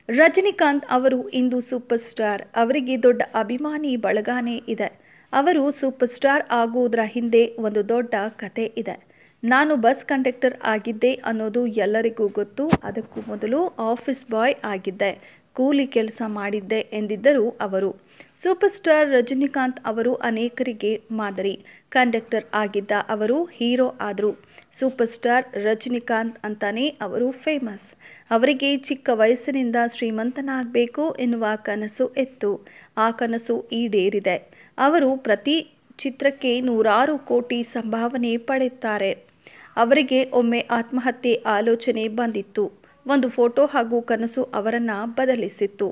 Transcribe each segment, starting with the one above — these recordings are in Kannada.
ರಜನಿಕಾಂತ್ ಅವರು ಇಂದು ಸೂಪರ್ ಸ್ಟಾರ್. ಅವರಿಗೆ ದೊಡ್ಡ ಅಭಿಮಾನಿ ಬಳಗನೇ ಇದೆ. ಅವರು ಸೂಪರ್ ಸ್ಟಾರ್ ಆಗುವುದರ ಹಿಂದೆ ಒಂದು ದೊಡ್ಡ ಕತೆ ಇದೆ. ನಾನು ಬಸ್ ಕಂಡಕ್ಟರ್ ಆಗಿದ್ದೆ ಅನ್ನೋದು ಎಲ್ಲರಿಗೂ ಗೊತ್ತು. ಅದಕ್ಕೂ ಮೊದಲು ಆಫೀಸ್ ಬಾಯ್ ಆಗಿದ್ದೆ, ಕೂಲಿ ಕೆಲಸ ಮಾಡಿದ್ದೆ ಎಂದಿದ್ದರು ಅವರು. ಸೂಪರ್ ಸ್ಟಾರ್ ರಜನಿಕಾಂತ್ ಅವರು ಅನೇಕರಿಗೆ ಮಾದರಿ. ಕಂಡಕ್ಟರ್ ಆಗಿದ್ದ ಅವರು ಹೀರೋ ಆದರು. ಸೂಪರ್ ಸ್ಟಾರ್ ರಜನಿಕಾಂತ್ ಅಂತಾನೆ ಅವರು ಫೇಮಸ್. ಅವರಿಗೆ ಚಿಕ್ಕ ವಯಸ್ಸಿನಿಂದ ಶ್ರೀಮಂತನಾಗಬೇಕು ಎನ್ನುವ ಕನಸು ಇತ್ತು. ಆ ಕನಸು ಈಡೇರಿದೆ. ಅವರು ಪ್ರತಿ ಚಿತ್ರಕ್ಕೆ ನೂರಾರು ಕೋಟಿ ಸಂಭಾವನೆ ಪಡೆಯುತ್ತಾರೆ. ಅವರಿಗೆ ಒಮ್ಮೆ ಆತ್ಮಹತ್ಯೆ ಆಲೋಚನೆ ಬಂದಿತ್ತು. ಒಂದು ಫೋಟೋ ಹಾಗೂ ಕನಸು ಅವರನ್ನು ಬದಲಿಸಿತ್ತು.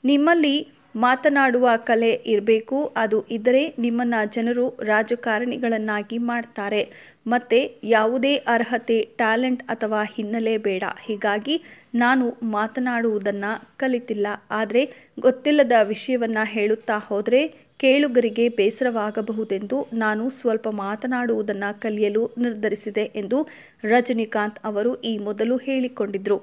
ನಿಮ್ಮಲ್ಲಿ ಮಾತನಾಡುವ ಕಲೆ ಇರಬೇಕು. ಅದು ಇದ್ದರೆ ನಿಮ್ಮನ್ನು ಜನರು ರಾಜಕಾರಣಿಗಳನ್ನಾಗಿ ಮಾಡ್ತಾರೆ. ಮತ್ತು ಯಾವುದೇ ಅರ್ಹತೆ, ಟ್ಯಾಲೆಂಟ್ ಅಥವಾ ಹಿನ್ನೆಲೆ ಬೇಡ. ಹೀಗಾಗಿ ನಾನು ಮಾತನಾಡುವುದನ್ನು ಕಲಿತಿಲ್ಲ. ಆದರೆ ಗೊತ್ತಿಲ್ಲದ ವಿಷಯವನ್ನು ಹೇಳುತ್ತಾ ಹೋದರೆ ಕೇಳುಗರಿಗೆ ಬೇಸರವಾಗಬಹುದೆಂದು ನಾನು ಸ್ವಲ್ಪ ಮಾತನಾಡುವುದನ್ನು ಕಲಿಯಲು ನಿರ್ಧರಿಸಿದೆ ಎಂದು ರಜನಿಕಾಂತ್ ಅವರು ಈ ಮೊದಲು ಹೇಳಿಕೊಂಡಿದ್ದರು.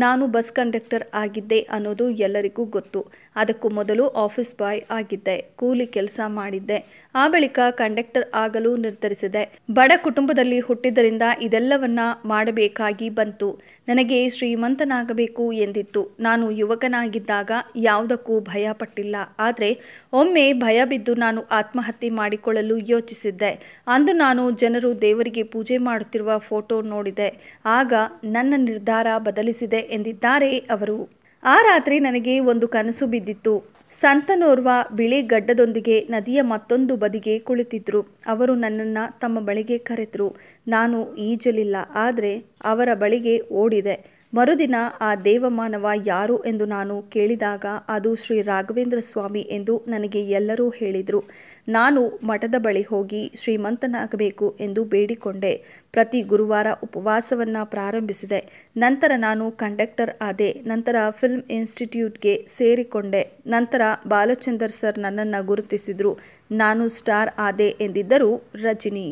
ನಾನು ಬಸ್ ಕಂಡಕ್ಟರ್ ಆಗಿದ್ದೆ ಅನ್ನೋದು ಎಲ್ಲರಿಗೂ ಗೊತ್ತು. ಅದಕ್ಕೂ ಮೊದಲು ಆಫೀಸ್ ಬಾಯ್ ಆಗಿದ್ದೆ, ಕೂಲಿ ಕೆಲಸ ಮಾಡಿದ್ದೆ. ಆ ಬಳಿಕ ಕಂಡಕ್ಟರ್ ಆಗಲು ನಿರ್ಧರಿಸಿದೆ. ಬಡ ಕುಟುಂಬದಲ್ಲಿ ಹುಟ್ಟಿದ್ದರಿಂದ ಇದೆಲ್ಲವನ್ನ ಮಾಡಬೇಕಾಗಿ ಬಂತು. ನನಗೆ ಶ್ರೀಮಂತನಾಗಬೇಕು ಎಂದಿತ್ತು. ನಾನು ಯುವಕನಾಗಿದ್ದಾಗ ಯಾವುದಕ್ಕೂ ಭಯ ಪಟ್ಟಿಲ್ಲ. ಆದರೆ ಒಮ್ಮೆ ಭಯ ಬಿದ್ದು ನಾನು ಆತ್ಮಹತ್ಯೆ ಮಾಡಿಕೊಳ್ಳಲು ಯೋಚಿಸಿದ್ದೆ. ಅಂದು ನಾನು ಜನರು ದೇವರಿಗೆ ಪೂಜೆ ಮಾಡುತ್ತಿರುವ ಫೋಟೋ ನೋಡಿದೆ. ಆಗ ನನ್ನ ನಿರ್ಧಾರ ಬದಲಿಸಿದೆ ಎಂದಿದ್ದಾರೆ ಅವರು. ಆ ರಾತ್ರಿ ನನಗೆ ಒಂದು ಕನಸು ಬಿದ್ದಿತ್ತು. ಸಂತನೋರ್ವ ಬಿಳಿ ಗಡ್ಡದೊಂದಿಗೆ ನದಿಯ ಮತ್ತೊಂದು ಬದಿಗೆ ಕುಳಿತಿದ್ರು. ಅವರು ನನ್ನನ್ನು ತಮ್ಮ ಬಳಿಗೆ ಕರೆದರು. ನಾನು ಈಜಲಿಲ್ಲ, ಆದರೆ ಅವರ ಬಳಿಗೆ ಓಡಿದೆ. ಮರುದಿನ ಆ ದೇವಮಾನವ ಯಾರು ಎಂದು ನಾನು ಕೇಳಿದಾಗ ಅದು ಶ್ರೀ ರಾಘವೇಂದ್ರ ಸ್ವಾಮಿ ಎಂದು ನನಗೆ ಎಲ್ಲರೂ ಹೇಳಿದರು. ನಾನು ಮಠದ ಬಳಿ ಹೋಗಿ ಶ್ರೀಮಂತನಾಗಬೇಕು ಎಂದು ಬೇಡಿಕೊಂಡೆ. ಪ್ರತಿ ಗುರುವಾರ ಉಪವಾಸವನ್ನು ಪ್ರಾರಂಭಿಸಿದೆ. ನಂತರ ನಾನು ಕಂಡಕ್ಟರ್ ಆದೆ. ನಂತರ ಫಿಲ್ಮ್ ಇನ್ಸ್ಟಿಟ್ಯೂಟ್ಗೆ ಸೇರಿಕೊಂಡೆ. ನಂತರ ಬಾಲಚಂದರ್ ಸರ್ ನನ್ನನ್ನು ಗುರುತಿಸಿದರು. ನಾನು ಸ್ಟಾರ್ ಆದೆ ಎಂದಿದ್ದರು ರಜನಿ.